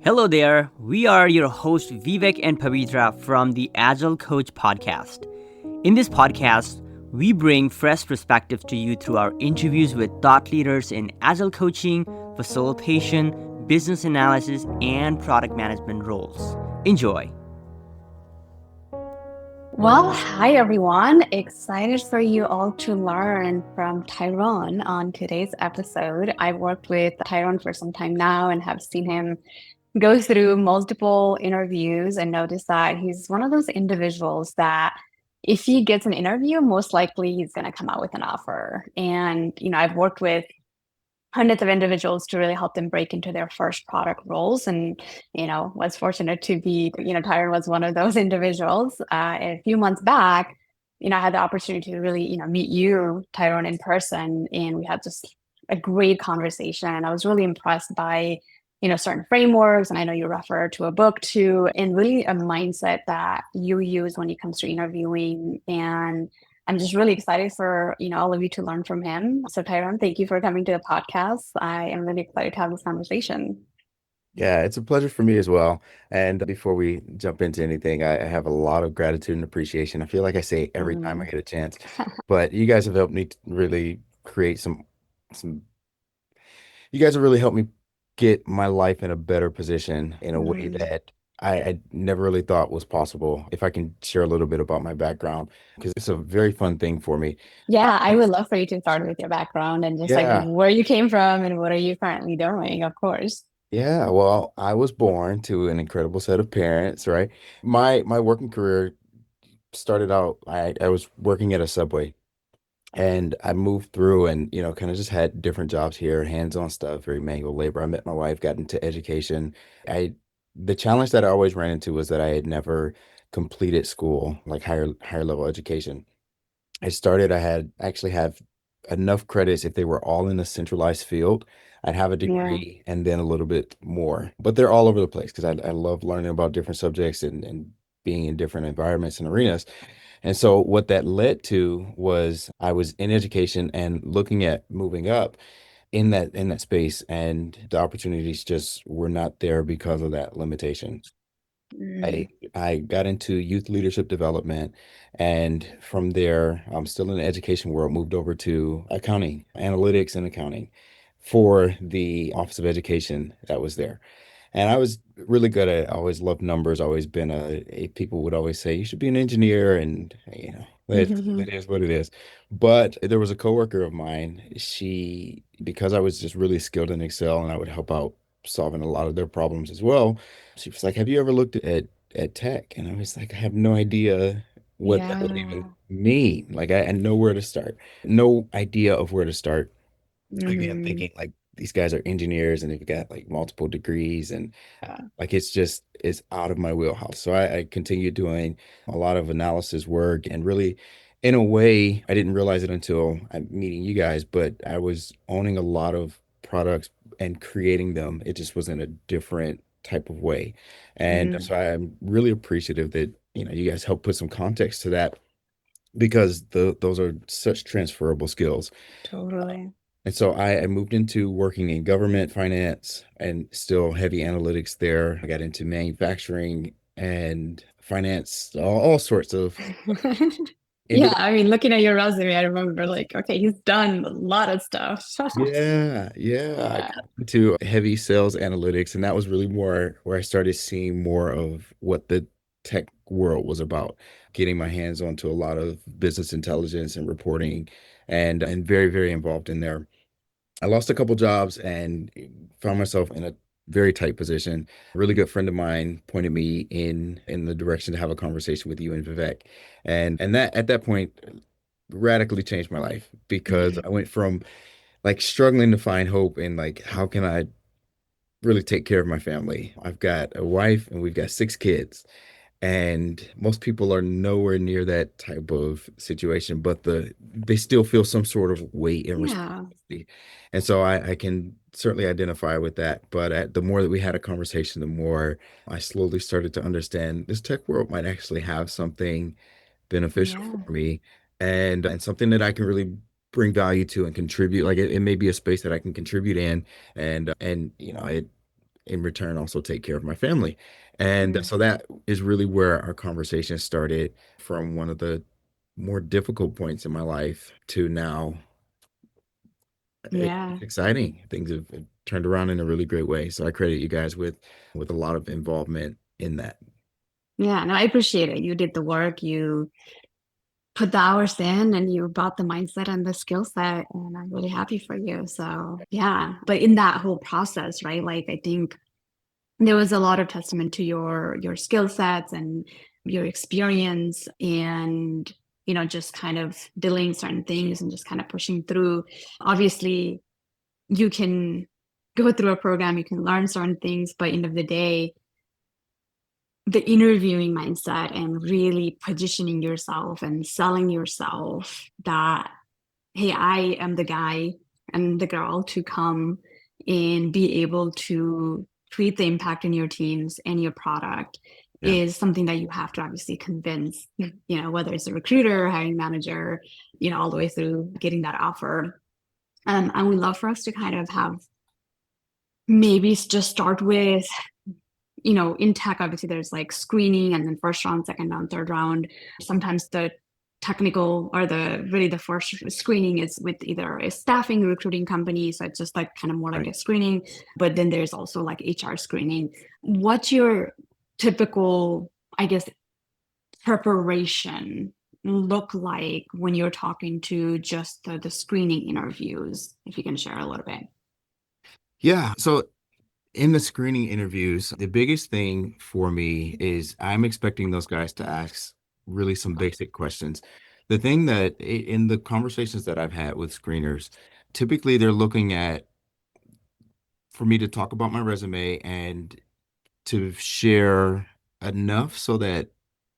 Hello there. We are your hosts Vivek and Pabitra from the Agile Coach Podcast. In this podcast, we bring fresh perspectives to you through our interviews with thought leaders in agile coaching, facilitation, business analysis, and product management roles. Enjoy. Well, hi everyone. Excited for you all to learn from Tyrone on today's episode. I've worked with Tyrone for some time now and have seen him go through multiple interviews and notice that he's one of those individuals that if he gets an interview, most likely he's going to come out with an offer. And, I've worked with hundreds of individuals to really help them break into their first product roles. And, was fortunate to be, Tyron was one of those individuals. A few months back, I had the opportunity to really, meet you, Tyrone, in person. And we had just a great conversation. I was really impressed by, certain frameworks. And I know you refer to a book too, and really a mindset that you use when it comes to interviewing. And I'm just really excited for, all of you to learn from him. So Tyrone, thank you for coming to the podcast. I am really excited to have this conversation. Yeah, it's a pleasure for me as well. And before we jump into anything, I have a lot of gratitude and appreciation. I feel like I say every time I Mm. get a chance, but you guys have helped me to really create some, you guys have really helped me get my life in a better position in a way Mhm. that I never really thought was possible. If I can share a little bit about my background, because it's a very fun thing for me. Yeah, I would love for you to start with your background and just like Yeah. where you came from and what are you currently doing, of course. Yeah, well, I was born to an incredible set of parents, right? My working career started out, I was working at a Subway and I moved through and, kind of just had different jobs here, hands-on stuff, very manual labor. I met my wife, got into education. I the challenge that I always ran into was that I had never completed school, like higher level education. I had actually have enough credits if they were all in a centralized field. I'd have a Yeah. degree and then a little bit more, but they're all over the place because I love learning about different subjects and being in different environments and arenas. And so what that led to was I was in education and looking at moving up in that space, and the opportunities just were not there because of that limitation. I Mm. I got into youth leadership development, and from there, I'm still in the education world, moved over to accounting, analytics and accounting for the Office of Education that was there. And I was really good at it. I always loved numbers, always been people would always say you should be an engineer and that is what it is. But there was a coworker of mine, because I was just really skilled in Excel and I would help out solving a lot of their problems as well. She was like, "Have you ever looked at tech?" And I was like, "I have no idea what that would even Yeah. mean. Like I know where to start. No idea of where to start." Again, Hmm. thinking like these guys are engineers and they've got like multiple degrees and Yeah. like it's out of my wheelhouse. So I continued doing a lot of analysis work and really in a way I didn't realize it until I'm meeting you guys, but I was owning a lot of products and creating them. It just was in a different type of way. And Mm. so I'm really appreciative that, you guys help put some context to that because those are such transferable skills. Totally. And so I moved into working in government finance and still heavy analytics there. I got into manufacturing and finance, all sorts of Yeah, into I mean, looking at your resume, I remember like, okay, he's done a lot of stuff. yeah. I Yeah. got into heavy sales analytics, and that was really more where I started seeing more of what the tech world was about, getting my hands onto a lot of business intelligence and reporting and very, very involved in there. I lost a couple jobs and found myself in a very tight position. A really good friend of mine pointed me in the direction to have a conversation with you and Vivek. And that at that point radically changed my life because I went from like struggling to find hope in like how can I really take care of my family. I've got a wife and we've got 6 kids. And most people are nowhere near that type of situation, but they still feel some sort of weight and Yeah. responsibility. And so I can certainly identify with that. But the more that we had a conversation, the more I slowly started to understand this tech world might actually have something beneficial Yeah. for me and something that I can really bring value to and contribute. Like it may be a space that I can contribute in and in return also take care of my family. And Mm. so that is really where our conversation started, from one of the more difficult points in my life to now. Yeah. It's exciting. Things have turned around in a really great way. So I credit you guys with a lot of involvement in that. Yeah, no, I appreciate it. You did the work, you put the hours in, and you brought the mindset and the skill set, and I'm really happy for you. So, yeah. But in that whole process, right? Like I think there was a lot of testament to your skill sets and your experience and just kind of dealing certain things and just kind of pushing through. Obviously, you can go through a program, you can learn certain things, but end of the day, the interviewing mindset and really positioning yourself and selling yourself that, hey, I am the guy and the girl to come and be able to create the impact in your teams and your product Yeah. is something that you have to obviously convince, whether it's a recruiter, hiring manager, all the way through getting that offer. And we love for us to kind of have maybe just start with, in tech, obviously there's like screening and then first round, second round, third round. Sometimes the technical or the first screening is with either a staffing recruiting company. So it's just like kind of more like Right. a screening, but then there's also like HR screening. What's your typical, I guess, preparation look like when you're talking to just the screening interviews? If you can share a little bit. Yeah. So in the screening interviews, the biggest thing for me is I'm expecting those guys to ask really some basic questions. The thing that in the conversations that I've had with screeners, typically they're looking at for me to talk about my resume and to share enough so that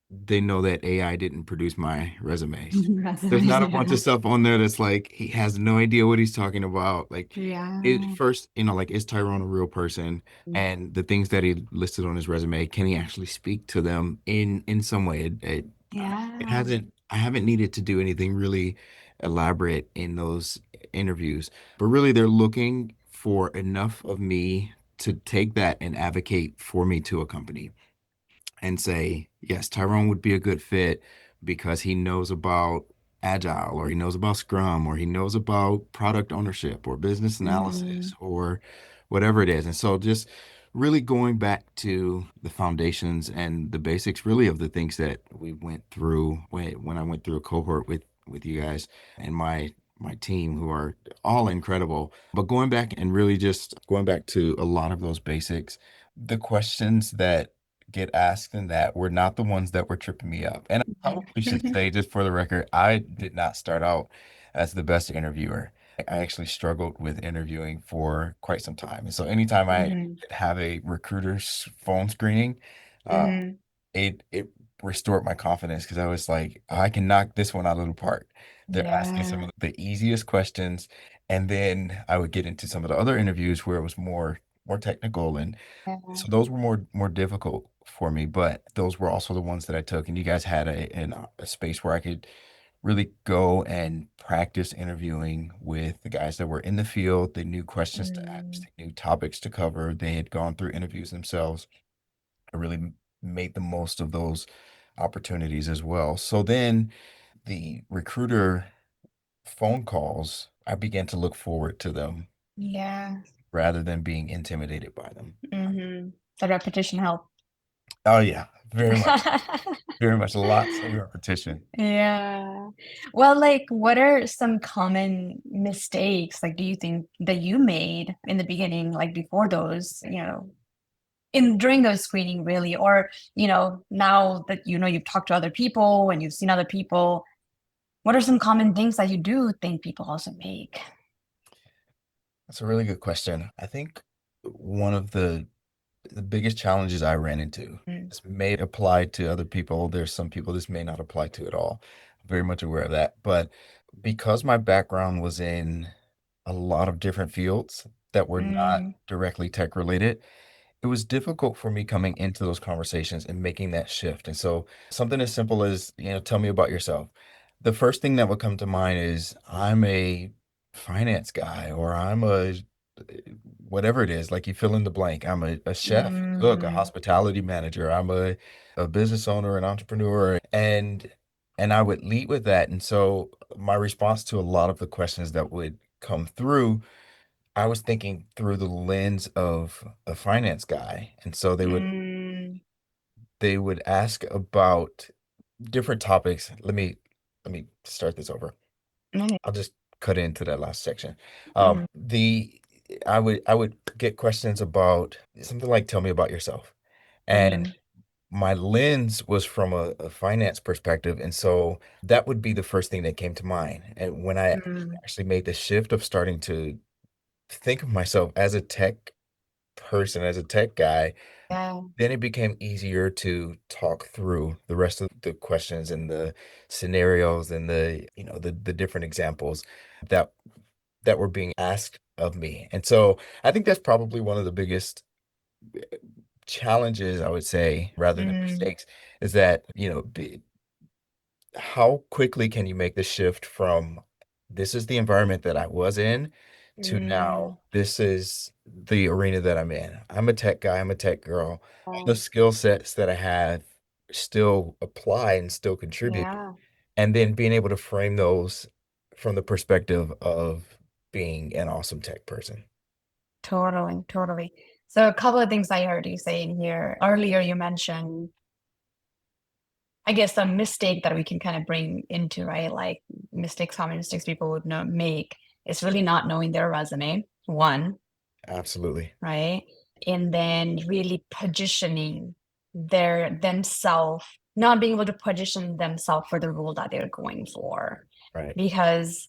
they know that AI didn't produce my resume. There's Resumes, not a bunch yeah. of stuff on there that's like he has no idea what he's talking about. Like it Yeah. first, like, is Tyrone a real person? And the things that he listed on his resume, can he actually speak to them in some way? It Yeah. hasn't. I haven't needed to do anything really elaborate in those interviews, but really they're looking for enough of me to take that and advocate for me to a company and say, yes, Tyrone would be a good fit because he knows about Agile, or he knows about Scrum, or he knows about product ownership or business Mm-hmm. analysis or whatever it is. And so just really going back to the foundations and the basics really of the things that we went through when I went through a cohort with you guys and my team, who are all incredible. But going back and really just going back to a lot of those basics, the questions that get asked in that were not the ones that were tripping me up. And I probably should say, just for the record, I did not start out as the best interviewer. I actually struggled with interviewing for quite some time. And so anytime I Mm-hmm. have a recruiter's phone screening, uh, Mm-hmm. it restored my confidence because I was like, "Oh, I can knock this one out of the park." They're asking some Yeah. of the easiest questions, and then I would get into some of the other interviews where it was more technical, and Yeah. so those were more difficult for me. But those were also the ones that I took. And you guys had a space where I could really go and practice interviewing with the guys that were in the field. They knew questions to ask, Mm. they knew topics to cover. They had gone through interviews themselves. I really made the most of those opportunities as well. So then the recruiter phone calls, I began to look forward to them Yeah. rather than being intimidated by them. Mm-hmm. The repetition help. Oh yeah, very much, lots of repetition. Yeah. Well, like, what are some common mistakes, like, do you think that you made in the beginning, like before those, in during those screening really, or, now that you've talked to other people and you've seen other people, what are some common things that you do think people also make? That's a really good question. I think one of the biggest challenges I ran into, Mm. this may apply to other people. There's some people this may not apply to at all. Very much aware of that. But because my background was in a lot of different fields that were not Mm. directly tech related, it was difficult for me coming into those conversations and making that shift. And so something as simple as, tell me about yourself. The first thing that would come to mind is I'm a finance guy, or I'm a whatever it is, like you fill in the blank. I'm a chef, a cook, a Mm, hospitality manager. I'm a business owner, an entrepreneur, and I would lead with that. And so my response to a lot of the questions that would come through, I was thinking through the lens of a finance guy. And so mm, they would ask about different topics. Let me start this over. mm, I'll just cut into that last section. mm, The I would get questions about something like, tell me about yourself. And mm, my lens was from a finance perspective. And so that would be the first thing that came to mind. And when I mm. actually made the shift of starting to think of myself as a tech person, as a tech guy, Yeah, then it became easier to talk through the rest of the questions and the scenarios and the different examples that that were being asked of me. And so I think that's probably one of the biggest challenges, I would say, rather than mm, mistakes, is that, how quickly can you make the shift from this is the environment that I was in to now mm. this is the arena that I'm in. I'm a tech guy, I'm a tech girl. The Oh, skill sets that I have still apply and still contribute. yeah, And then being able to frame those from the perspective of being an awesome tech person. totally, totally. So a couple of things I heard you say in here. Earlier, you mentioned, I guess, a mistake that we can kind of bring into, right? Like mistakes, common mistakes people would know make is really not knowing their resume, one, Absolutely. right? And then really positioning themselves, not being able to position themselves for the role that they're going for. Right. Because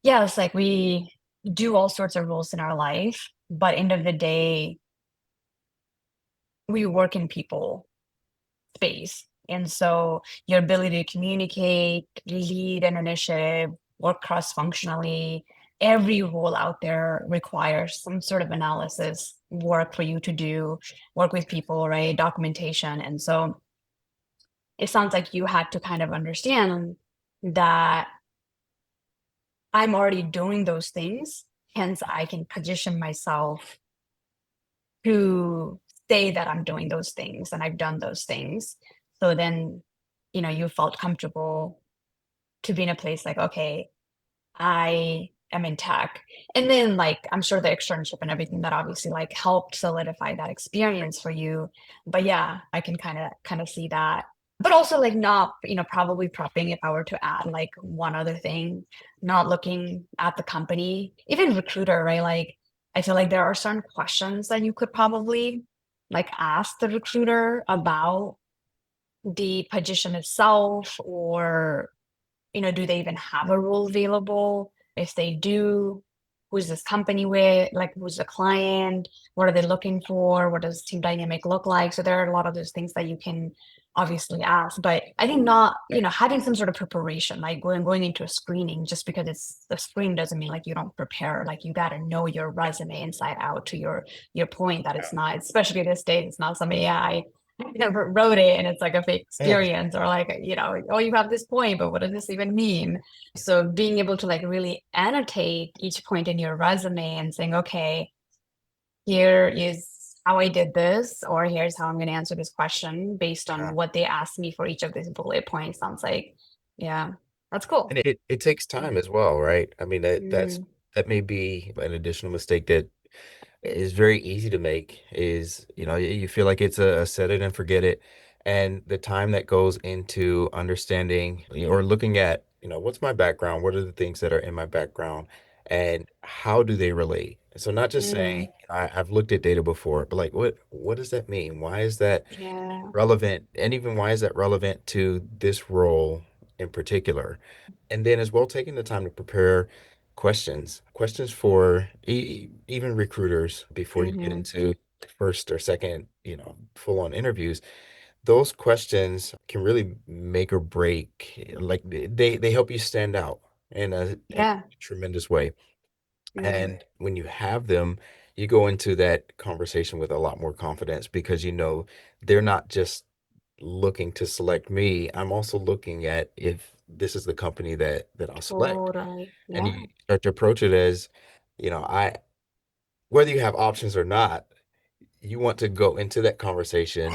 yeah, it's like we do all sorts of roles in our life, but end of the day, we work in people space. And so your ability to communicate, lead an initiative, work cross-functionally, every role out there requires some sort of analysis work for you to do, work with people, right? Documentation. And so it sounds like you had to kind of understand that I'm already doing those things. Hence, I can position myself to say that I'm doing those things and I've done those things. So then, you felt comfortable to be in a place like, okay, I am in tech. And then like I'm sure the externship and everything that obviously like helped solidify that experience for you. But yeah, I can kind of see that. But also like not, probably prepping if I were to add like one other thing, not looking at the company, even recruiter, right? Like I feel like there are certain questions that you could probably like ask the recruiter about the position itself, or do they even have a role available? If they do, who's this company with? Like, who's the client? What are they looking for? What does team dynamic look like? So there are a lot of those things that you can obviously ask. But I think not, having some sort of preparation, like going into a screening, just because it's the screen doesn't mean like you don't prepare. Like you got to know your resume inside out to your point that it's not, especially this day, it's not some AI wrote it and it's like a fake Yeah. experience, or like oh, you have this point, but what does this even mean? So being able to like really annotate each point in your resume and saying, okay, here is how I did this, or here's how I'm going to answer this question based on Yeah. what they asked me for each of these bullet points, sounds like, yeah, that's cool. And it takes time as well, right? I mean, Mm, that may be an additional mistake that is very easy to make is, you feel like it's a set it and forget it. And the time that goes into understanding or looking at, what's my background? What are the things that are in my background? And how do they relate? So not just saying, mm, I've looked at data before, but like, what does that mean? Why is that yeah, relevant? And even why is that relevant to this role in particular? And then as well, taking the time to prepare questions for even recruiters before you get mm-hmm, into first or second, full on interviews. Those questions can really make or break. Like they help you stand out in a yeah, tremendous way. mm, And when you have them, you go into that conversation with a lot more confidence because they're not just looking to select me. I'm also looking at if this is the company that I'll select. totally, And yeah, you start to approach it as, you know, I whether you have options or not, you want to go into that conversation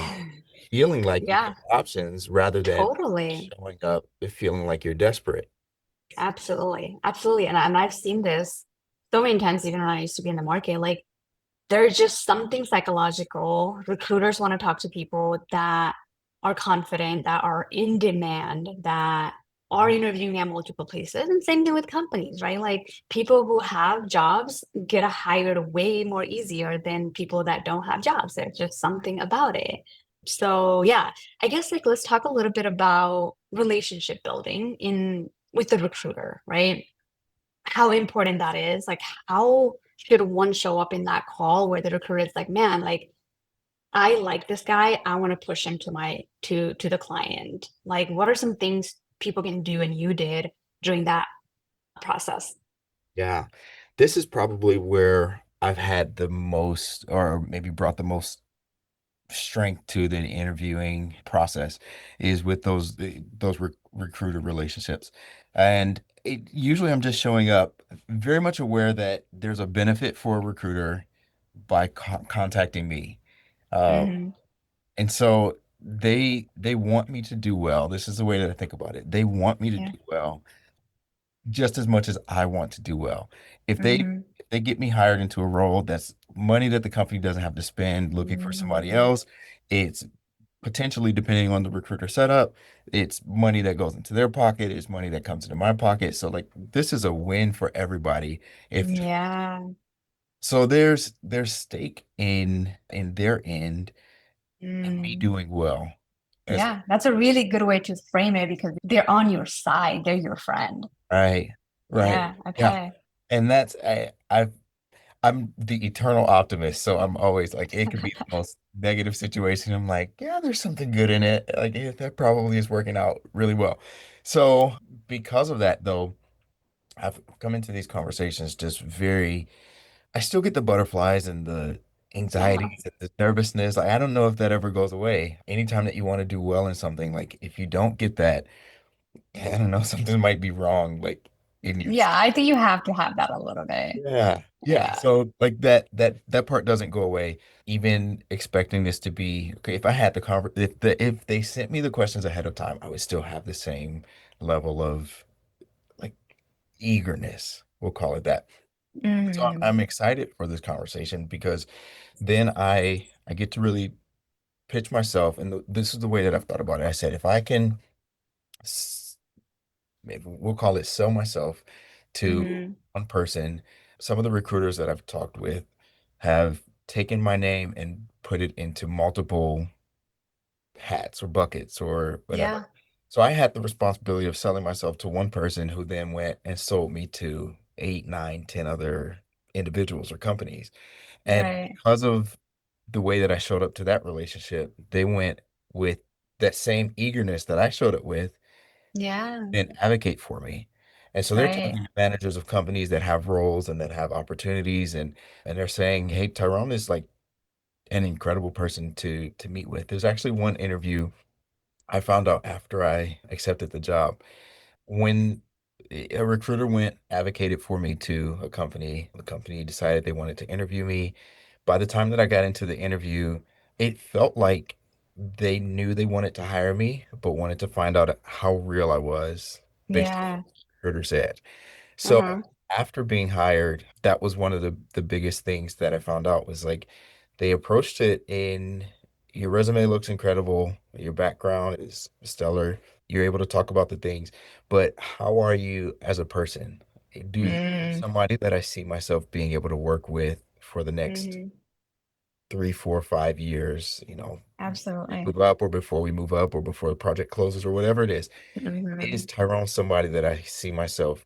feeling like you Yeah, have options rather than totally. showing up feeling like you're desperate. Absolutely. Absolutely. And I've seen this so many times, even when I used to be in the market. Like, there's just something psychological. Recruiters want to talk to people that are confident, that are in demand, that are interviewing at multiple places. And same thing with companies, right? Like, people who have jobs get hired way more easier than people that don't have jobs. There's just something about it. So yeah, I guess like let's talk a little bit about relationship building in with the recruiter, right? How important that is. Like, how should one show up in that call where the recruiter is like, man, like, I like this guy. I want to push him to my to the client. Like, what are some things people can do and you did during that process? Yeah. This is probably where I've had the most, or maybe brought the most strength to the interviewing process, is with those recruiter relationships. And usually I'm just showing up very much aware that there's a benefit for a recruiter by contacting me. Uh, Hmm. and so they want me to do well. This is the way that I think about it. They want me to Yeah. do well just as much as I want to do well. If they Hmm. if they get me hired into a role that's money that the company doesn't have to spend looking for somebody Hmm. else, it's potentially, depending on the recruiter setup, it's money that goes into their pocket, it's money that comes into my pocket. So like this is a win for everybody. If Yeah. so there's stake in their end and me Mm. doing well as Yeah, that's a really good way to frame it because they're on your side. They're your friend. right. Right. Yeah. Yeah. Okay. And that's I'm the eternal optimist, so I'm always like, it could be the most negative situation. I'm like, yeah, there's something good in it. Like, yeah, that probably is working out really well. So, because of that, though, I've come into these conversations just very, I still get the butterflies and the Yeah. anxieties and the nervousness. Like, I don't know if that ever goes away. Anytime that you want to do well in something, like, if you don't get that, I don't know, something might be wrong, like, in your. Yeah, I think you have to have that a little bit. Yeah. Yeah. Yeah. So like that part doesn't go away. Even expecting this to be okay, if I had the if they sent me the questions ahead of time, I would still have the same level of like eagerness. We'll call it that. So Hmm. I'm excited for this conversation because then I get to really pitch myself, and this is the way that I've thought about it. I said if I can maybe we'll call it sell myself to Hmm. one person. Some of the recruiters that I've talked with have taken my name and put it into multiple hats or buckets or whatever. Yeah. So I had the responsibility of selling myself to one person who then went and sold me to eight, nine, 10 other individuals or companies. And Right. because of the way that I showed up to that relationship, they went with that same eagerness that I showed up with Yeah. and advocate for me. And so they're Right. talking to managers of companies that have roles and that have opportunities, and they're saying, "Hey, Tyrone is like an incredible person to meet with." There's actually one interview I found out after I accepted the job. When a recruiter went advocated for me to a company, the company decided they wanted to interview me. By the time that I got into the interview, it felt like they knew they wanted to hire me, but wanted to find out how real I was based on what Yeah. the recruiter said. So Uh-huh. after being hired, that was one of the biggest things that I found out was like they approached it in your resume looks incredible, your background is stellar, you're able to talk about the things, but how are you as a person? Do you Mm. somebody that I see myself being able to work with for the next Hmm. 3, 4, 5 years, we Absolutely. move up or before we move up or before the project closes or whatever it is Hmm. Tyrone somebody that I see myself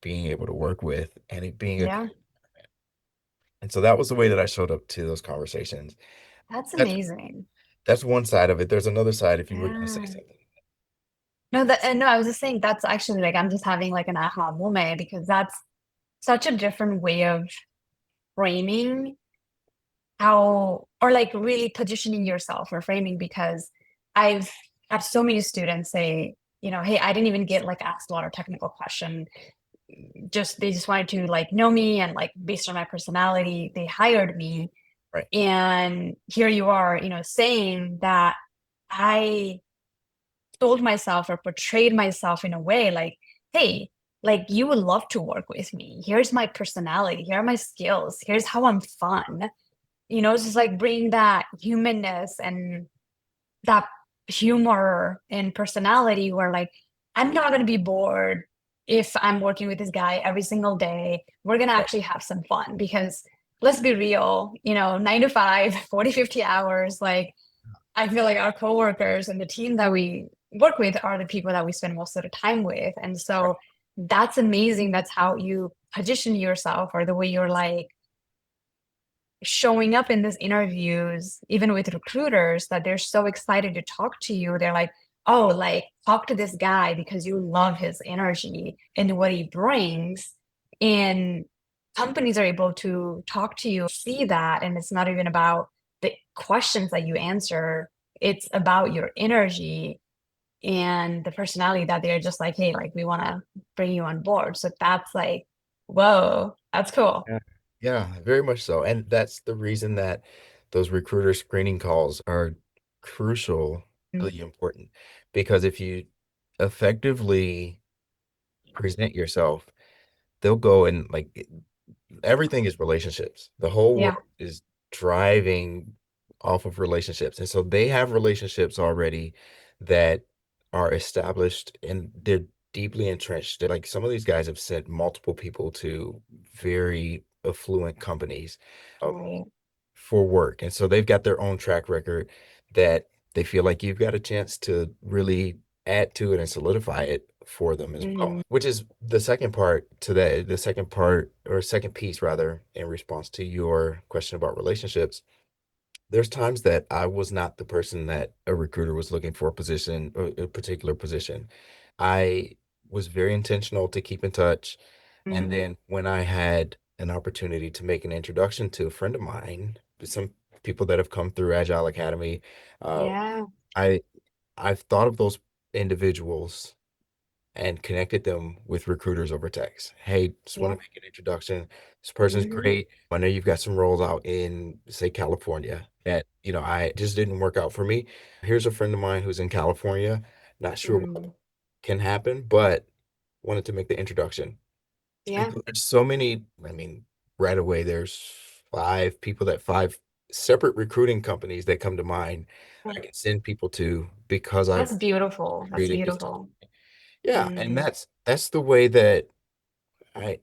being able to work with and it being a Yeah. and so that was the way that I showed up to those conversations. That's That's amazing. that's one side of it. There's another side if you were going to say Yeah. something. No, no, I was just saying that's actually like I'm just having like an aha moment because that's such a different way of framing how or like really positioning yourself or framing because I've had so many students say, hey, I didn't even get like asked a lot of technical question. they just wanted to like know me, and like based on my personality, they hired me. Right. And here you are, saying that I told myself or portrayed myself in a way like, hey, like you would love to work with me. Here's my personality. Here are my skills. Here's how I'm fun. It's just like bring that humanness and that humor and personality where like I'm not going to be bored if I'm working with this guy every single day. We're going to Right. actually have some fun because let's be real, 9 to 5, 40, 50 hours. Like I feel like our coworkers and the team that we work with are the people that we spend most of the time with. And Right. so that's amazing. That's how you position yourself, or the way you're like showing up in these interviews, even with recruiters, that they're so excited to talk to you. They're like, oh, like talk to this guy because you love his energy and what he brings. And companies are able to talk to you, see that. And it's not even about the questions that you answer, it's about your energy and the personality, that they're just like, hey, like we want to bring you on board. So that's like, whoa, that's cool. Yeah. Yeah, very much so. And that's the reason that those recruiter screening calls are crucial, really important. Because if you effectively present yourself, they'll go and like everything is relationships. The whole Yeah. world is driving off of relationships. And so they have relationships already that are established and they're deeply entrenched. They're like some of these guys have sent multiple people to very affluent companies Right. for work. And so they've got their own track record that they feel like you've got a chance to really add to it and solidify it for them as well. Mhm. Which is the second part to that, the second part or second piece rather, in response to your question about relationships. There's times that I was not the person that a recruiter was looking for a position, or a particular position. I was very intentional to keep in touch. And Mhm. then when I had an opportunity to make an introduction to a friend of mine, some people that have come through Agile Academy, uh, Yeah. I I've thought of those individuals and connected them with recruiters over text. Hey, just want Yeah. to make an introduction. This person's Mhm. great. I know you've got some roles out in, say, California that, I just didn't work out for me. Here's a friend of mine who's in California. Not sure what Mhm. can happen, but wanted to make the introduction. And Yeah. there's so many, I mean, right away, there's five separate recruiting companies that come to mind that I Mm. can send people to because I've That's beautiful. That's created this. beautiful. Yeah, and Mhm. that's the way that I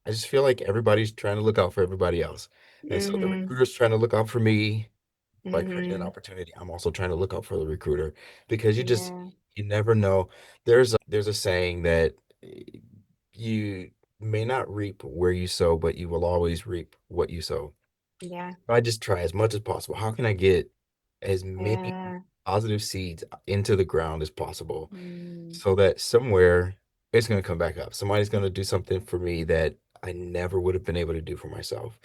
I just feel like everybody's trying to look out for everybody else. And so the Mhm. recruiter's trying to look out for me by creating an Mhm. opportunity. I'm also trying to look out for the recruiter because Yeah. you never know. There's a saying that you may not reap where you sow, but you will always reap what you sow. Yeah. I just try as much as possible. How can I get as many Yeah. positive seeds into the ground as possible Mm. so that somewhere it's going to come back up? Somebody's going to do something for me that I never would have been able to do for myself.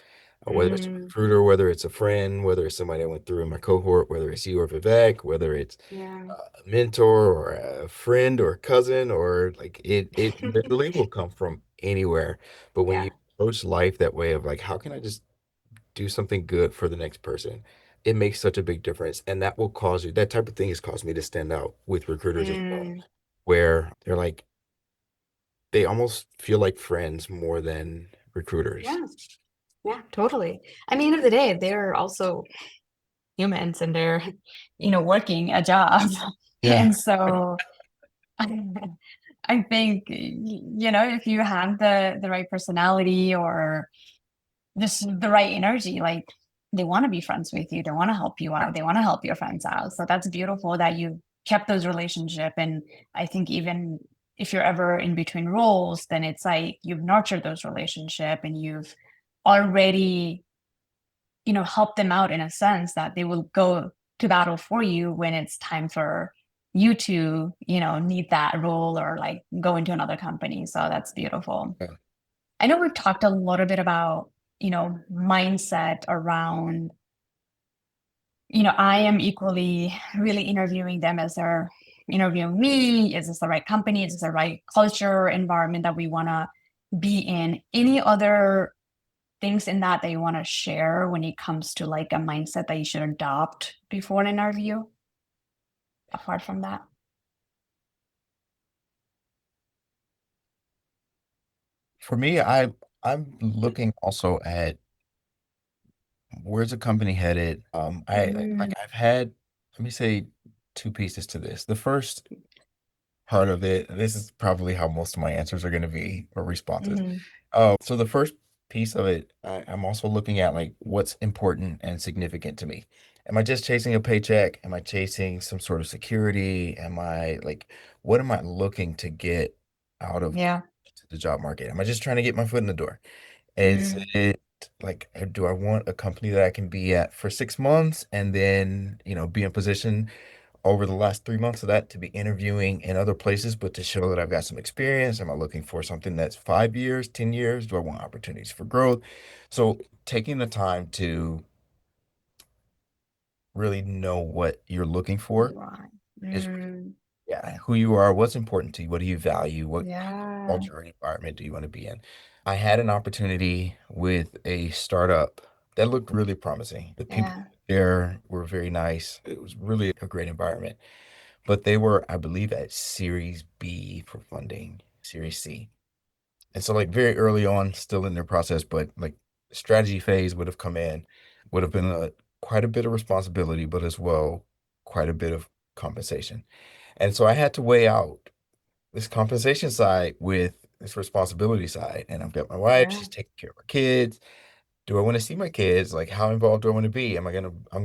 Whether it's a Mhm. recruiter, whether it's a friend, whether it's somebody I went through in my cohort, whether it's you or Vivek, whether it's Yeah. a mentor or a friend or a cousin, or like it literally will come from anywhere. But when Yeah. you approach life that way of like, how can I just do something good for the next person? It makes such a big difference. And that will cause you, that type of thing has caused me to stand out with recruiters as well, Mm. where they're like, they almost feel like friends more than recruiters. Yeah. Yeah, totally. I mean, end of the day, they're also humans and they're, working a job. Yeah. And so I think, if you have the right personality or just the right energy, like they want to be friends with you, they want to help you out, they want to help your friends out. So that's beautiful that you kept those relationship. And I think even if you're ever in between roles, then it's like you've nurtured those relationship and you've already, helped them out in a sense that they will go to battle for you when it's time for you to, need that role or like go into another company. So that's beautiful. Yeah. I know we've talked a little bit about, mindset around, I am equally really interviewing them as they're interviewing me. Is this the right company? Is this the right culture, environment that we want to be in. Any other things in that you want to share when it comes to like a mindset that you should adopt before an interview, apart from that? For me, I'm looking also at where's the company headed. I've had, let me say, two pieces to this. The first part of it, this is probably how most of my answers are going to be or responses. Mm-hmm. So the first piece of it, I'm also looking at like what's important and significant to me. Am I just chasing a paycheck? Am I chasing some sort of security? Am I like, what am I looking to get out of Yeah. the job market? Am I just trying to get my foot in the door? Is Mm, it like, do I want a company that I can be at for 6 months and then, be in position over the last 3 months of that to be interviewing in other places, but to show that I've got some experience? Am I looking for something that's 5 years, 10 years? Do I want opportunities for growth? So taking the time to really know what you're looking for right. is, Mm, yeah, who you are, what's important to you, what do you value, what yeah. culture and environment do you want to be in? I had an opportunity with a startup that looked really promising. The people Yeah. there were very nice. It was really a great environment. But they were, I believe, at Series B for funding, Series C. And so, like, very early on, still in their process, but like, strategy phase would have come in, would have been quite a bit of responsibility, but as well, quite a bit of compensation. And so I had to weigh out this compensation side with this responsibility side. And I've got my wife, Yeah. she's taking care of our kids. Do I want to see my kids? Like, how involved do I want to be? I'm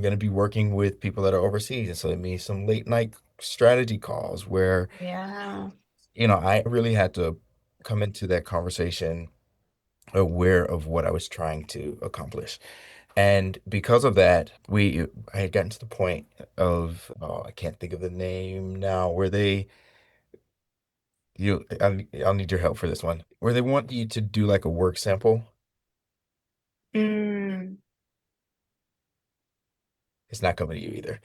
gonna be working with people that are overseas. And so it means some late night strategy calls where, Yeah. I really had to come into that conversation aware of what I was trying to accomplish. And because of that, I had gotten to the point of, oh, I can't think of the name now, where I'll need your help for this one, where they want you to do like a work sample. Mm, It's not coming to you either.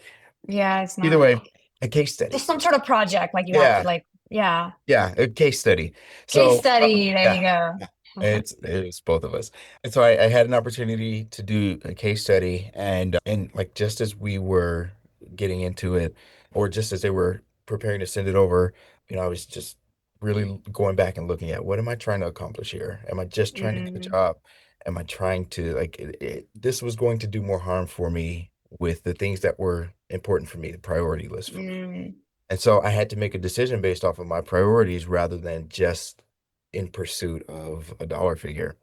yeah, it's Either not way, a case just study. some sort of project, like you have to Yeah. like, yeah. Yeah, a case study. Case So, study, there you yeah, go. yeah, it's both of us. And so I had an opportunity to do a case study, and like just as we were getting into it, or just as they were preparing to send it over, I was just really going back and looking at what am I trying to accomplish here? Am I just trying to do the Mm, job? Am I trying to like this was going to do more harm for me with the things that were important for me, the priority list for me. mm, And so I had to make a decision based off of my priorities rather than just in pursuit of a dollar figure.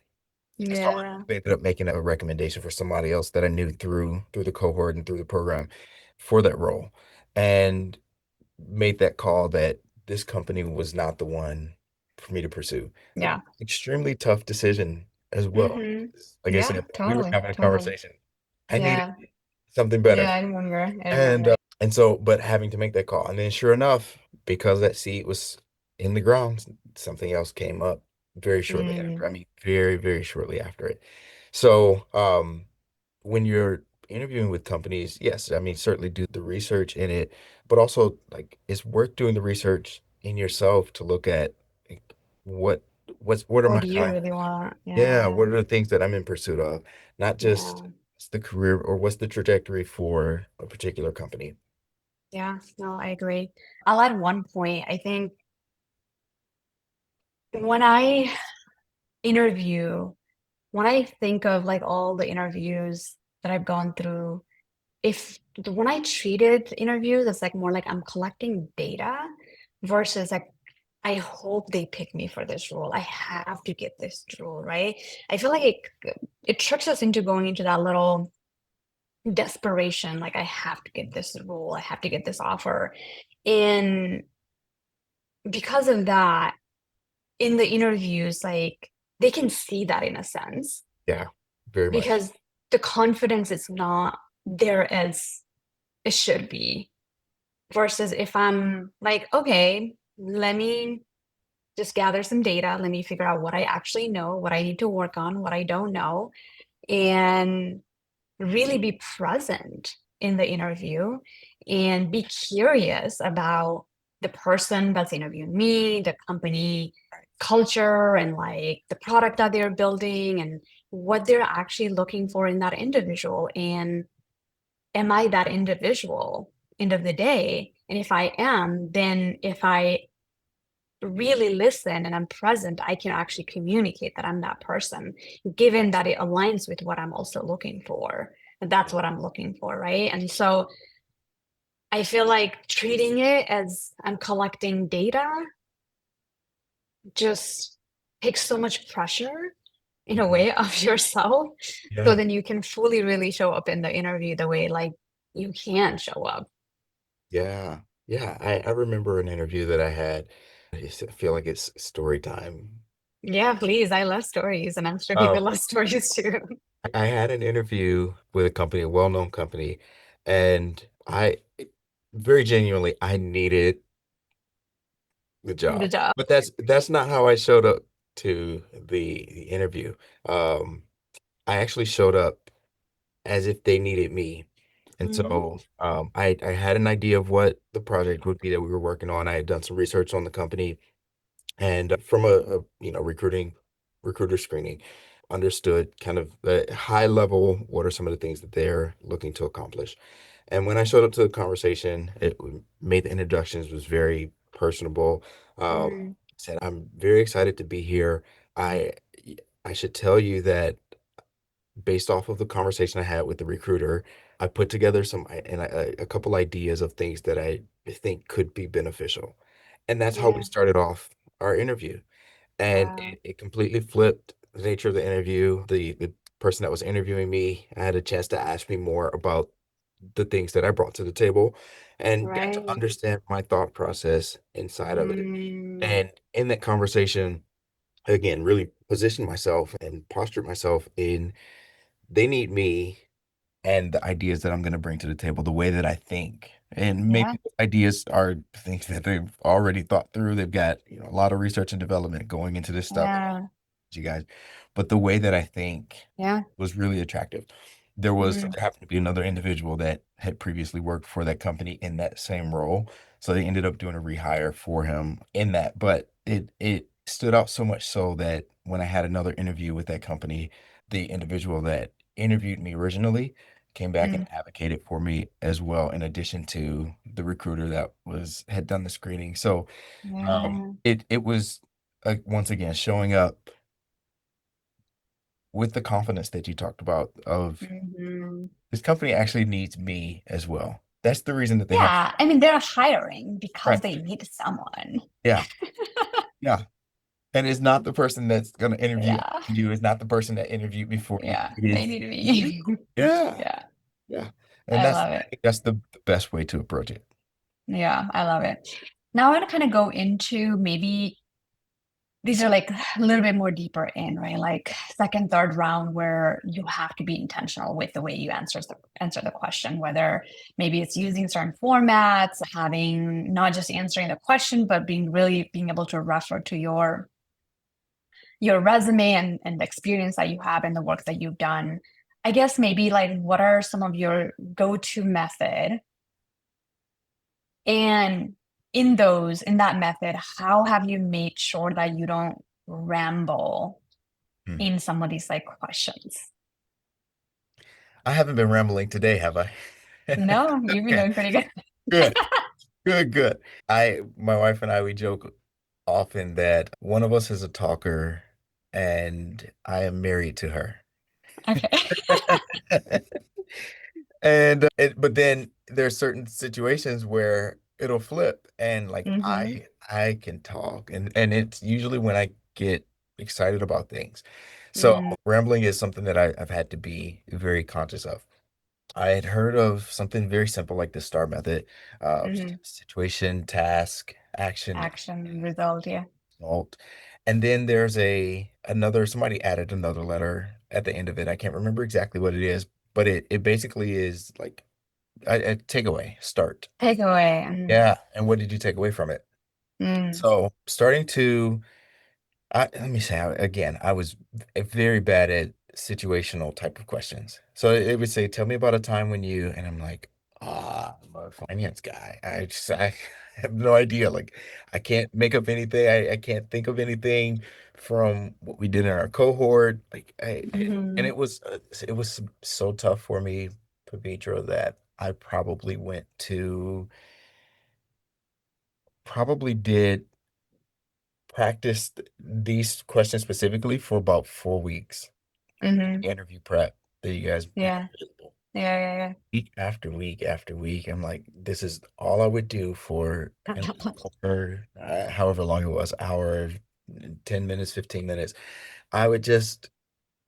So yeah. I ended up making a recommendation for somebody else that I knew through the cohort and through the program for that role, and made that call that this company was not the one for me to pursue. Yeah. Extremely tough decision as well. Mm-hmm. Like I Yeah, said, we were totally. having a Totally. conversation. I needed Yeah. something better. Yeah, I remember. I And remember. and so, but having to make that call, and then sure enough, because that seat was in the ground, something else came up very shortly after. Mm, I mean, very, very shortly after it. So, when you're interviewing with companies, yes, I mean, certainly do the research in it, but also like it's worth doing the research in yourself to look at like, what what are what my do you kind, really want? yeah, Yeah. what are the things that I'm in pursuit of, not just Yeah. what's the career or what's the trajectory for a particular company. Yeah. No, I agree. I'll add one point. I think when I interview, when I think of like all the interviews that I've gone through, when I treated interviews as like more like I'm collecting data versus like I hope they pick me for this role. I have to get this role, right? I feel like it tricks us into going into that little desperation, like I have to get this role, I have to get this offer. And because of that, in the interviews, like they can see that in a sense Yeah, very much. because the confidence is not there as it should be. Versus if I'm like, okay, let me just gather some data, let me figure out what I actually know, what I need to work on, what I don't know, and really be present in the interview and be curious about the person that's interviewing me, the company, culture and like the product that they're building and what they're actually looking for in that individual. And am I that individual end of the day? And if I am, then if I really listen and I'm present, I can actually communicate that I'm that person, given that it aligns with what I'm also looking for. And that's what I'm looking for, right? And so I feel like treating it as I'm collecting data just takes so much pressure in a Mhm. way of yourself. So Yeah. then you can fully really show up in the interview the way like you can show up. Yeah. Yeah. I remember an interview that I had. I feel like it's story time. Yeah, please. I love stories, and I'm sure people Um, love stories too. I had an interview with a company, a well-known company, and I very genuinely I needed the The job. job. But that's not how I showed up to the interview. Um, I actually showed up as if they needed me. And Mhm. so I had an idea of what the project would be that we were working on. I had done some research on the company and from recruiter screening, understood kind of the high level what are some of the things that they're looking to accomplish. And when I showed up to the conversation, made the introductions, was very personable. Mm, Said, I'm very excited to be here. I I should tell you that based off of the conversation I had with the recruiter, I put together a couple ideas of things that I think could be beneficial. And that's how we yeah. started off our interview. And Wow. it completely flipped the nature of the interview. The person that was interviewing me had a chance to ask me more about the things that I brought to the table and got to Right. understand my thought process inside of it. Mm, And in that conversation, again, really positioned myself and postured myself in they need me and the ideas that I'm going to bring to the table, the way that I think. And yeah. maybe the ideas are things that they've already thought through. They've got, a lot of research and development going into this stuff, Yeah. you guys. But the way that I think Yeah. was really attractive. Mm, There happened to be another individual that had previously worked for that company in that same role. So they ended up doing a rehire for him in that. But it stood out so much so that when I had another interview with that company, the individual that interviewed me originally came back mm, and advocated for me as well, in addition to the recruiter that had done the screening. So yeah. it was once again showing up with the confidence that you talked about of Hmm. this company actually needs me as well. That's the reason that they have. Yeah. I mean, they're hiring because Right. they need someone. Yeah. Yeah. And it's not the person that's going to interview Yeah. you. It's not the person that interviewed before you. Yeah. It They is need you. me. Yeah. Yeah. Yeah. And I that's, love I it. think that's the best way to approach it. Yeah. I love it. Now I want to kind of go into maybe these are like a little bit more deeper in, right? Like second, third round where you have to be intentional with the way you answer the question, whether maybe it's using certain formats, having not just answering the question, but being able to refer to your resume and the experience that you have and the work that you've done. I guess maybe like what are some of your go-to method? And in that method, how have you made sure that you don't ramble Hmm. in some of these like questions? I haven't been rambling today, have I? No, you've been Okay. doing pretty good. Good. Good. Good. My wife and I, we joke often that one of us is a talker and I am married to her. Okay. But then there's certain situations where it'll flip and like Hmm. I can talk and it's usually when I get excited about things. So Mm, rambling is something that I've had to be very conscious of. I had heard of something very simple like the STAR method, hmm. situation, task, action, Action, result, yeah. result. And then there's another somebody added another letter at the end of it. I can't remember exactly what it is, but it basically is like a takeaway, start. Takeaway. Mm, Yeah. And what did you take away from it? mm, So starting to, let me say again, I was very bad at situational type of questions. So it would say, tell me about a time when you, and I'm like, I'm a finance guy. I have no idea. Like I can't make up anything. I can't think of anything from what we did in our cohort. And Mm-hmm. it was so tough for me, Pavitra, that I probably did practice these questions specifically for about 4 weeks. Mm-hmm. Interview prep that you guys make Yeah. available. Yeah. Week after week after week, I'm like, this is all I would do for an Yeah. hour, however long it was, hour, 10 minutes, 15 minutes. I would just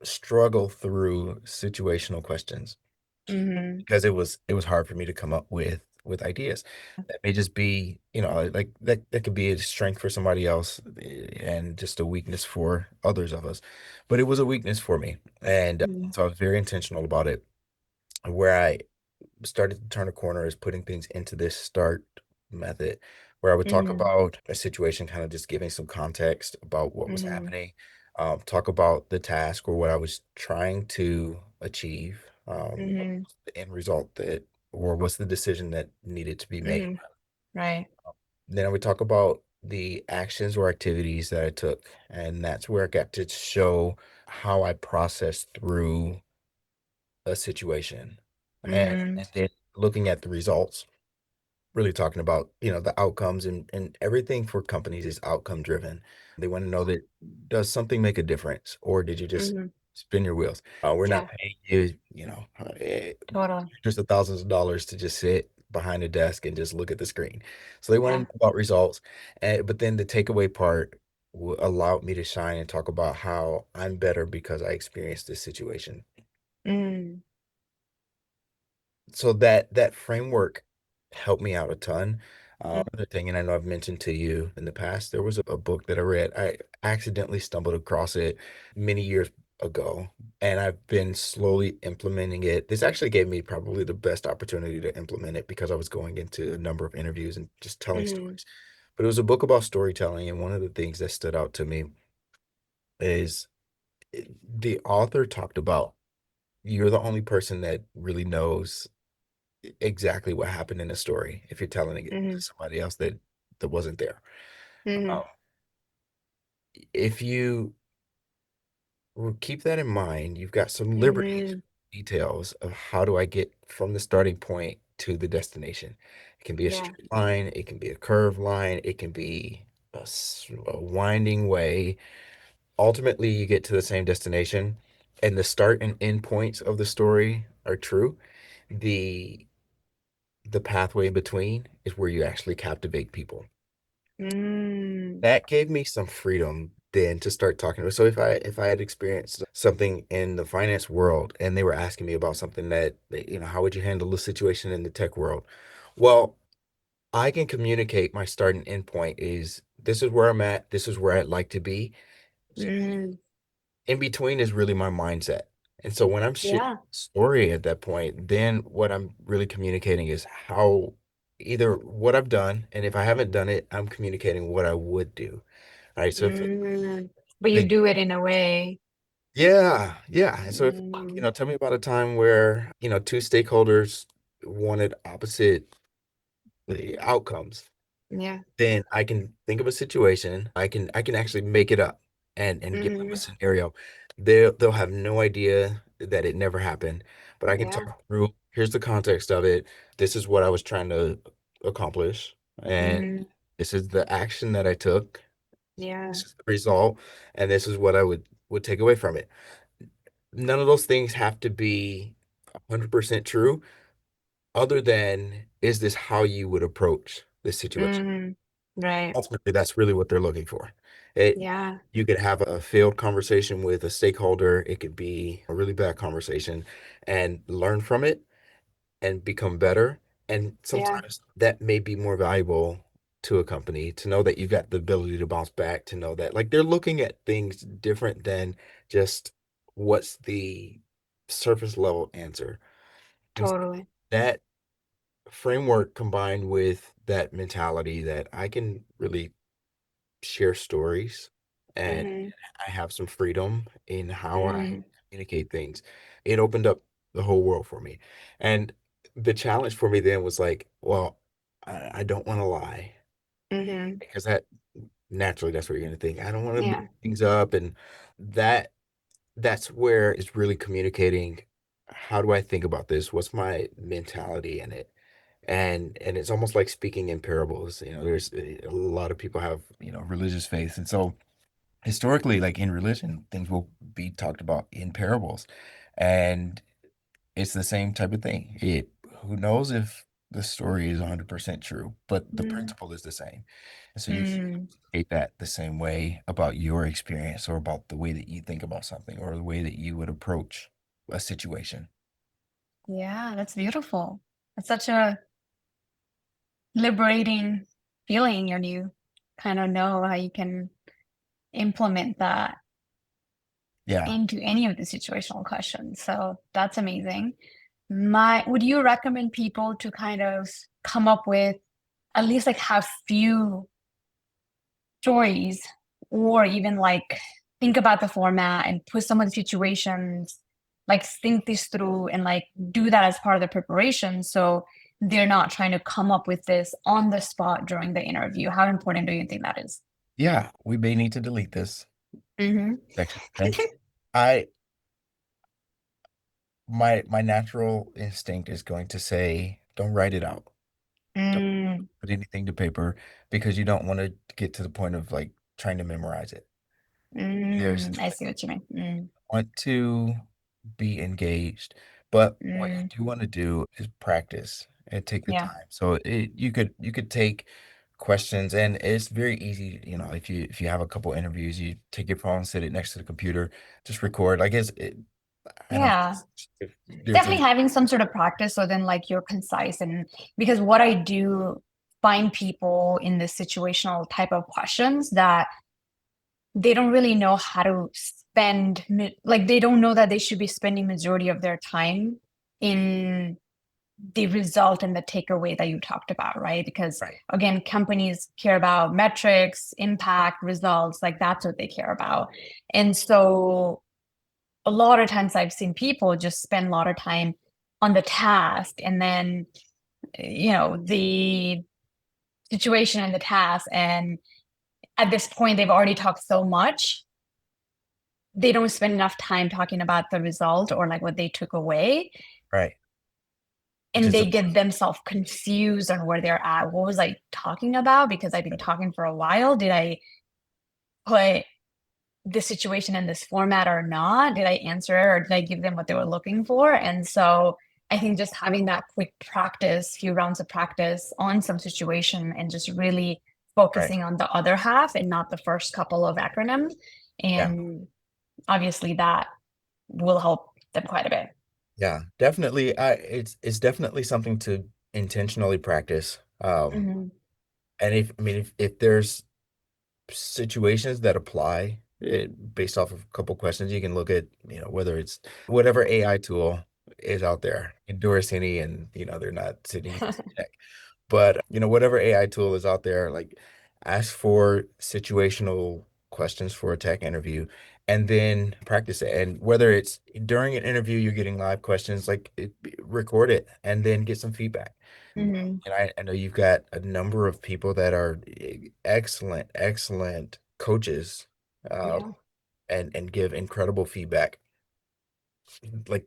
struggle through situational questions Mm-hmm. because it was hard for me to come up with ideas. That may just be, like that could be a strength for somebody else and just a weakness for others of us. But it was a weakness for me. And so I was very intentional about it. Where I started to turn a corner is putting things into this start method where I would talk Mm-hmm. about a situation, kind of just giving some context about what was Mm-hmm. happening, talk about the task or what I was trying to achieve, Mm-hmm. the end result that, or what's the decision that needed to be made. Mm-hmm. Right. Then I would talk about the actions or activities that I took, and that's where I got to show how I processed through a situation, Mm-hmm. and then looking at the results, really talking about, the outcomes, and everything for companies is outcome driven. They want to know that, does something make a difference or did you just Mm-hmm. spin your wheels? We're not Yeah. paying you, Totally. hundreds of thousands of dollars to just sit behind a desk and just look at the screen. So they want to Yeah. know about results. But then the takeaway part allowed me to shine and talk about how I'm better because I experienced this situation. Mm-hmm. So that framework helped me out a ton. Other thing, and I know I've mentioned to you in the past, there was a book that I read. I accidentally stumbled across it many years ago, and I've been slowly implementing it. This actually gave me probably the best opportunity to implement it because I was going into a number of interviews and just telling Mm-hmm. stories. But it was a book about storytelling, and one of the things that stood out to me is the author talked about you're the only person that really knows exactly what happened in the story if you're telling it to Mm-hmm. somebody else that wasn't there. Mm-hmm. Um, if you keep that in mind, you've got some liberties, Mm-hmm. details of how do I get from the starting point to the destination. It can be a Yeah. straight line, it can be a curved line, it can be a winding way. Ultimately, you get to the same destination, and the start and end points of the story are true. The the pathway in between is where you actually captivate people. Mm-hmm. That gave me some freedom then to start talking. So if I had experienced something in the finance world and they were asking me about something how would you handle the situation in the tech world? Well, I can communicate my start and end point is this is where I'm at, this is where I'd like to be. Mm-hmm. In between is really my mindset. And so when I'm sharing Yeah. story at that point, then what I'm really communicating is how either what I've done, and if I haven't done it, I'm communicating what I would do. All right. So if Mm-hmm. But you the do it in a way. yeah, yeah. And so if Mm-hmm. tell me about a time where, two stakeholders wanted opposite outcomes. Yeah. Then I can think of a situation. I can actually make it up and give them a Mm-hmm. scenario. They'll have no idea that it never happened, but I can Yeah. talk through, here's the context of it. This is what I was trying to accomplish, and Mm-hmm. this is the action that I took. Yeah. This is the result, and this is what I would take away from it. None of those things have to be 100% true, other than is this how you would approach this situation? Mm-hmm. Right. Ultimately, that's really what they're looking for. It Yeah. You could have a failed conversation with a stakeholder. It could be a really bad conversation and learn from it and become better. And Yeah. sometimes that may be more valuable to a company to know that you've got the ability to bounce back, to know that like they're looking at things different than just what's the surface level answer. And Totally. that framework combined with that mentality that I can really share stories and Mm-hmm. I have some freedom in how I Mm-hmm. communicate things. It opened up the whole world for me. And the challenge for me then was like, well, I don't want to lie Mm-hmm. because that naturally that's what you're going to think. I don't want to Yeah. make things up, and that that's where it's really communicating. How do I think about this? What's my mentality in it? And it's almost like speaking in parables. There's a lot of people have religious faith, and so historically, like in religion, things will be talked about in parables, and it's the same type of thing. Who knows if the story is 100% true, but the Mm-hmm. principle is the same. And so you should take that the same way about your experience or about the way that you think about something or the way that you would approach a situation. Yeah, that's beautiful. That's such a liberating feeling, and you kind of know how you can implement that Yeah. into any of the situational questions. So that's amazing. Would you recommend people to kind of come up with at least like have few stories, or even like think about the format and put some of the situations, like think this through and like do that as part of the preparation, so they're not trying to come up with this on the spot during the interview? How important do you think that is? Yeah, we may need to delete this Mm-hmm. section. Okay. I my natural instinct is going to say, don't write it out. Don't Mm, put anything to paper because you don't want to get to the point of like trying to memorize it. There's I see what you mean. want to be engaged, but what you Mm, do want to do is practice and take the yeah. time. So you could take questions, and it's very easy, if you have a couple interviews, you take your phone, sit it next to the computer, just record. I guess I don't know Yeah. if there's a Definitely having some sort of practice so then like you're concise. And because what I do find people in this situational type of questions that they don't really know how to like they don't know that they should be spending majority of their time in the result and the takeaway that you talked about, right? Because right, again, companies care about metrics, impact, results, like that's what they care about. And so a lot of times I've seen people just spend a lot of time on the task, and then the situation and the task, and at this point they've already talked so much, they don't spend enough time talking about the result or like what they took away, right, which and is they a get themselves confused on where they're at. What was I talking about? Because I've been talking for a while. Did I put the situation in this format or not? Did I answer it, or did I give them what they were looking for? And so I think just having that quick practice, few rounds of practice on some situation, and just really right. focusing on the other half and not the first couple of acronyms. Yeah. And obviously that will help them quite a bit. Yeah, definitely. It's definitely something to intentionally practice. Mm-hmm. And if there's situations that apply based off of a couple questions, you can look at, whether it's whatever AI tool is out there, endorse any, and they're not sitting in tech. But whatever AI tool is out there, like ask for situational questions for a tech interview and then practice it. And whether it's during an interview, you're getting live questions, like record it and then get some feedback. Mm-hmm. And I know you've got a number of people that are excellent, excellent coaches, uh, Yeah. and give incredible feedback. Like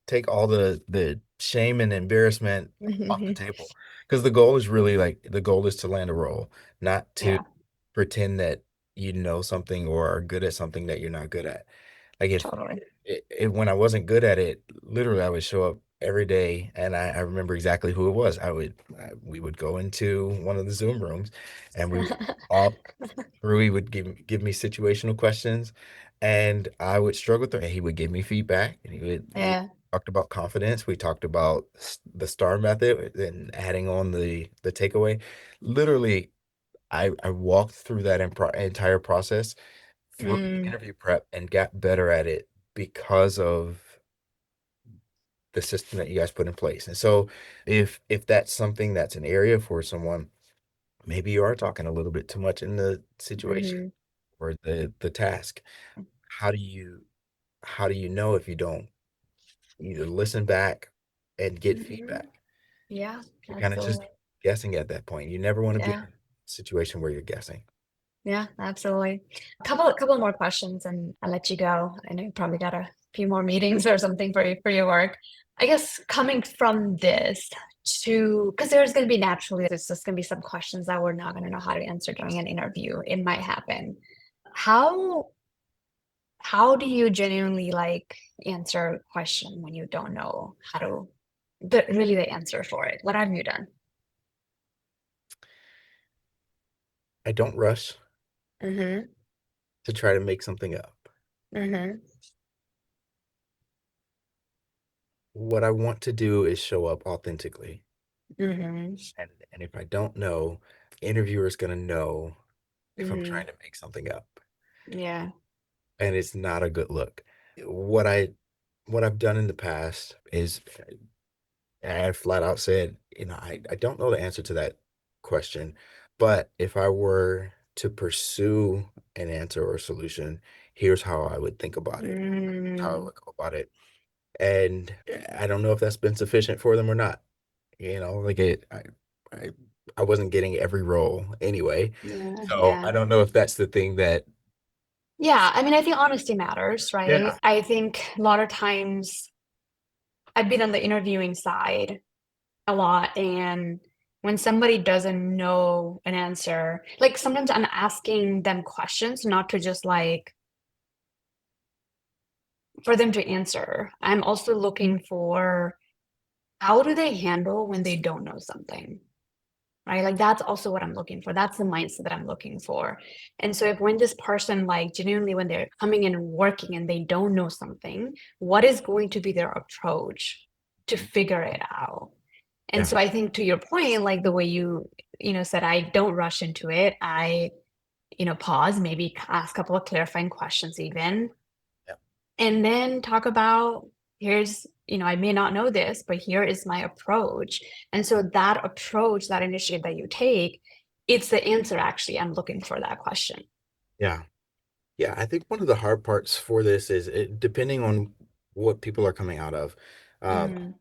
take all the shame and embarrassment off the table, because the goal is to land a role, not to Yeah, pretend that you know something or are good at something that you're not good at. Like totally. when I wasn't good at it, literally I would show up every day, and I remember exactly who it was. We would go into one of the Zoom rooms, and we would all through. He would give me situational questions, and I would struggle through. And he would give me feedback, and we Yeah. talked about confidence. We talked about the STAR method and adding on the takeaway. Literally, I walked through that entire process through the Mm, interview prep and got better at it because of the system that you guys put in place. And so if that's something that's an area for someone, maybe you are talking a little bit too much in the situation mm-hmm. or the task. How do you how do you know if you don't either listen back and get Mm-hmm. feedback? Yeah, You're kind of just absolutely. guessing at that point. You never want to be in Yeah. a situation where you're guessing. Yeah, absolutely. A couple more questions and I'll let you go. I know you probably got a few more meetings or something for your work. I guess coming from this to, because there's going to be naturally, there's just going to be some questions that we're not going to know how to answer during an interview. It might happen. How how do you genuinely like answer a question when you don't know how to, really the answer for it? What have you done? I don't rush Mm-hmm. to try to make something up. Mm-hmm. What I want to do is show up authentically. Mm-hmm. And if I don't know, interviewer is going to know if I'm Mm-hmm. trying to make something up. Yeah. And it's not a good look. What I what I've done in the past is I flat out said, I don't know the answer to that question, but if I were to pursue an answer or a solution, here's how I would think about it, how I Mm, would go about it. And I don't know if that's been sufficient for them or not. Like I, I wasn't getting every role anyway. yeah, So yeah. I don't know if that's the thing that, Yeah, I mean, I think honesty matters, right? yeah, I think a lot of times I've been on the interviewing side a lot, and when somebody doesn't know an answer, like sometimes I'm asking them questions, not to just like for them to answer. I'm also looking for how do they handle when they don't know something? Right? Like that's also what I'm looking for. That's the mindset that I'm looking for. And so if when this person like genuinely when they're coming in and working and they don't know something, what is going to be their approach to figure it out? And yeah, so I think to your point, like the way you said, I don't rush into it. I, pause, maybe ask a couple of clarifying questions even, yeah, and then talk about here's I may not know this, but here is my approach. And so that approach, that initiative that you take, it's the answer actually I'm looking for that question. yeah. Yeah, I think one of the hard parts for this is depending on what people are coming out of. Um, Mm,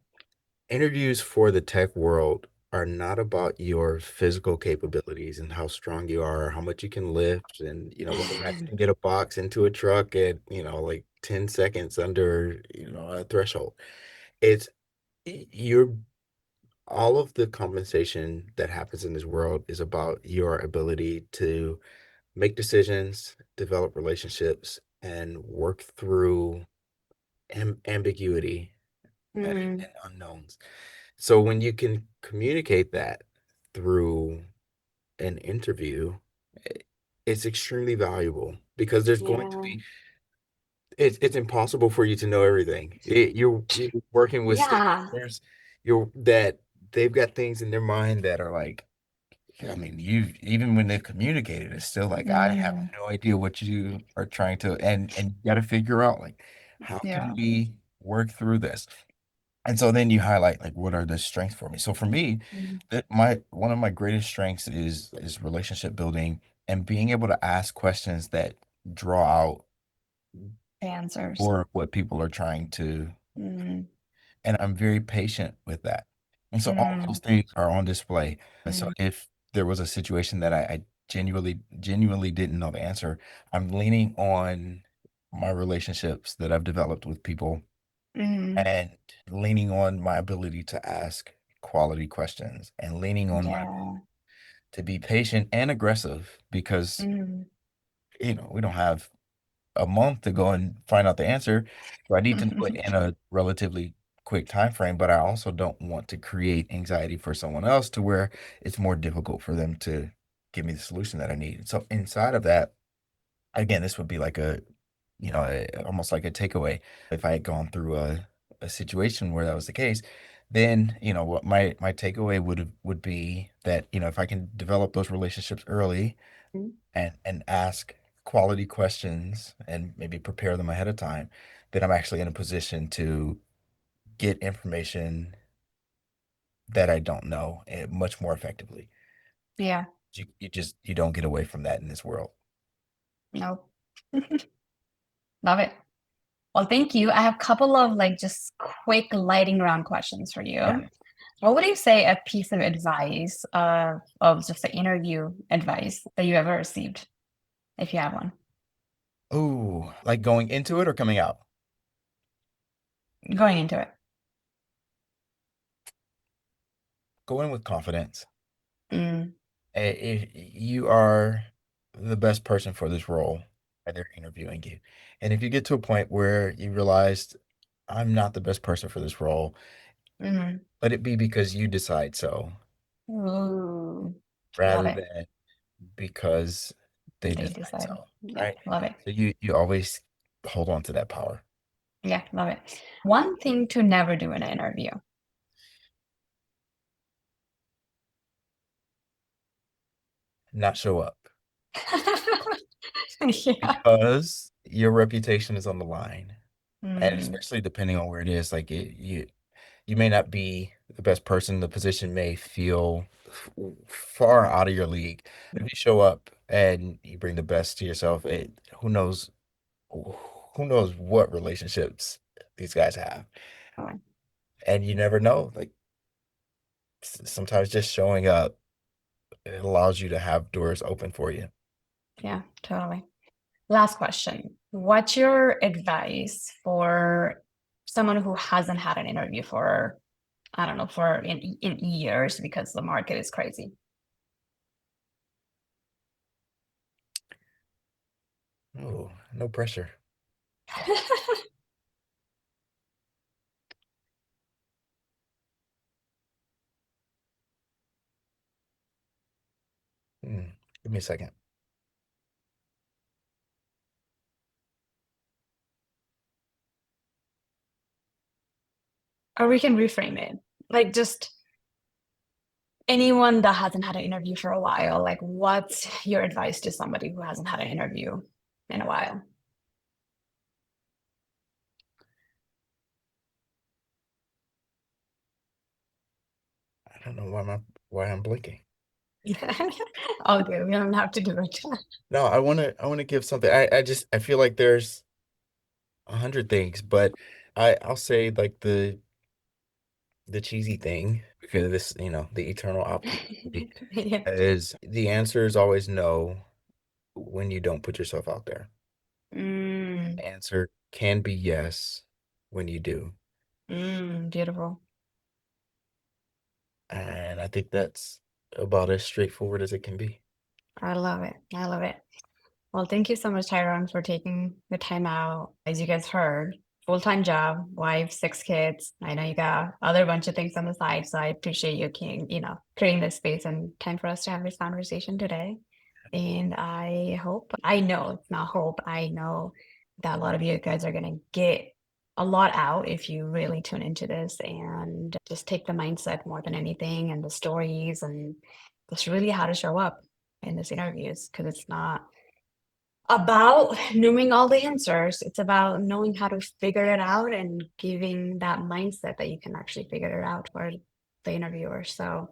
Interviews for the tech world are not about your physical capabilities and how strong you are, how much you can lift, and whether or not you can get a box into a truck at like 10 seconds under a threshold. It's you're all of the compensation that happens in this world is about your ability to make decisions, develop relationships, and work through ambiguity mm, and unknowns. So when you can communicate that through an interview, i- it's extremely valuable because there's going to yeah, be it's impossible for you to know everything. You're working with yeah. stakeholders, you're that they've got things in their mind that are like, I mean, you even when they've communicated, it's still like I have Mm, no idea what you are trying to, and you got to figure out like how can yeah. we work through this. And so then you highlight like what are the strengths for me. So for me, Mm, that my one of my greatest strengths is relationship building and being able to ask questions that draw out answers. or what people are trying to, Mm, and I'm very patient with that. And so all of those mm, things are on display. And so mm, if there was a situation that I genuinely didn't know the answer, I'm leaning on my relationships that I've developed with people mm, and leaning on my ability to ask quality questions and leaning on my yeah. to be patient and aggressive because Mm. we don't have a month to go and find out the answer. So I need to know it in a relatively quick time frame, but I also don't want to create anxiety for someone else to where it's more difficult for them to give me the solution that I need. So inside of that, again, this would be like almost like a takeaway. If I had gone through a situation where that was the case, then, what my takeaway would be that, if I can develop those relationships early and ask quality questions and maybe prepare them ahead of time, then I'm actually in a position to get information that I don't know much more effectively. Yeah. You don't get away from that in this world. Nope. Love it. Well, thank you. I have a couple of like just quick lighting round questions for Yeah. you. What would you say a piece of advice of just the interview advice that you ever received, if you have one? Oh, like going into it or coming out? Going into it. Go in with confidence. Mm, If you are the best person for this role, they're interviewing you. And if you get to a point where you realize I'm not the best person for this role, mm. let it be because you decide so, Ooh, love rather it. than because they They decide decided. so, Yeah, right? love it. So you always hold on to that power. Yeah, love it. One thing to never do in an interview. Not show up Yeah. because your reputation is on the line. And Mm, especially depending on where it is, like you may not be the best person. The position may feel far out of your league. If you show up and you bring the best to yourself, who knows what relationships these guys have, oh, and you never know. Like sometimes just showing up, it allows you to have doors open for you. yeah, totally. Last question. What's your advice for someone who hasn't had an interview for, I don't know, for in years because the market is crazy? Oh, no pressure. Hmm. Give me a second. Or we can reframe it. Like just anyone that hasn't had an interview for a while, like what's your advice to somebody who hasn't had an interview in a while? I don't know why I'm blinking. All good. We don't have to do it. No, I want to give something. I feel like there's 100 things, but I'll say like the cheesy thing because the eternal opportunity Yeah. is the answer is always no when you don't put yourself out there. Mm, Answer can be yes when you do. beautiful. And I think that's about as straightforward as it can be. I love it. I love it. Well, thank you so much, Tyrone, for taking the time out. As you guys heard, full-time job, wife, 6 kids. I know you got other bunch of things on the side, so I appreciate you creating this space and time for us to have this conversation today. And I know, it's not hope, I know that a lot of you guys are going to get a lot out if you really tune into this and just take the mindset more than anything and the stories and just really how to show up in these interviews because it's not about knowing all the answers. It's about knowing how to figure it out and giving that mindset that you can actually figure it out for the interviewer. So,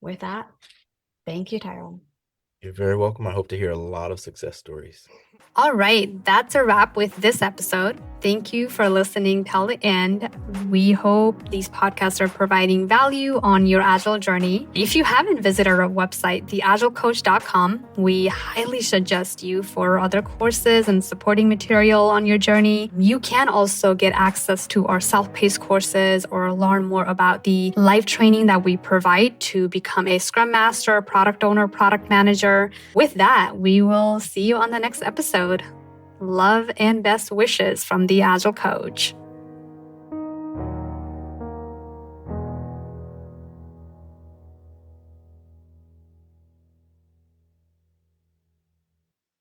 with that, thank you, Tyrone. You're very welcome. I hope to hear a lot of success stories. All right, that's a wrap with this episode. Thank you for listening till the end. We hope these podcasts are providing value on your Agile journey. If you haven't visited our website, theagilecoach.com, we highly suggest you for other courses and supporting material on your journey. You can also get access to our self-paced courses or learn more about the live training that we provide to become a Scrum Master, Product Owner, Product Manager. With that, we will see you on the next episode. Love and best wishes from the Agile Coach.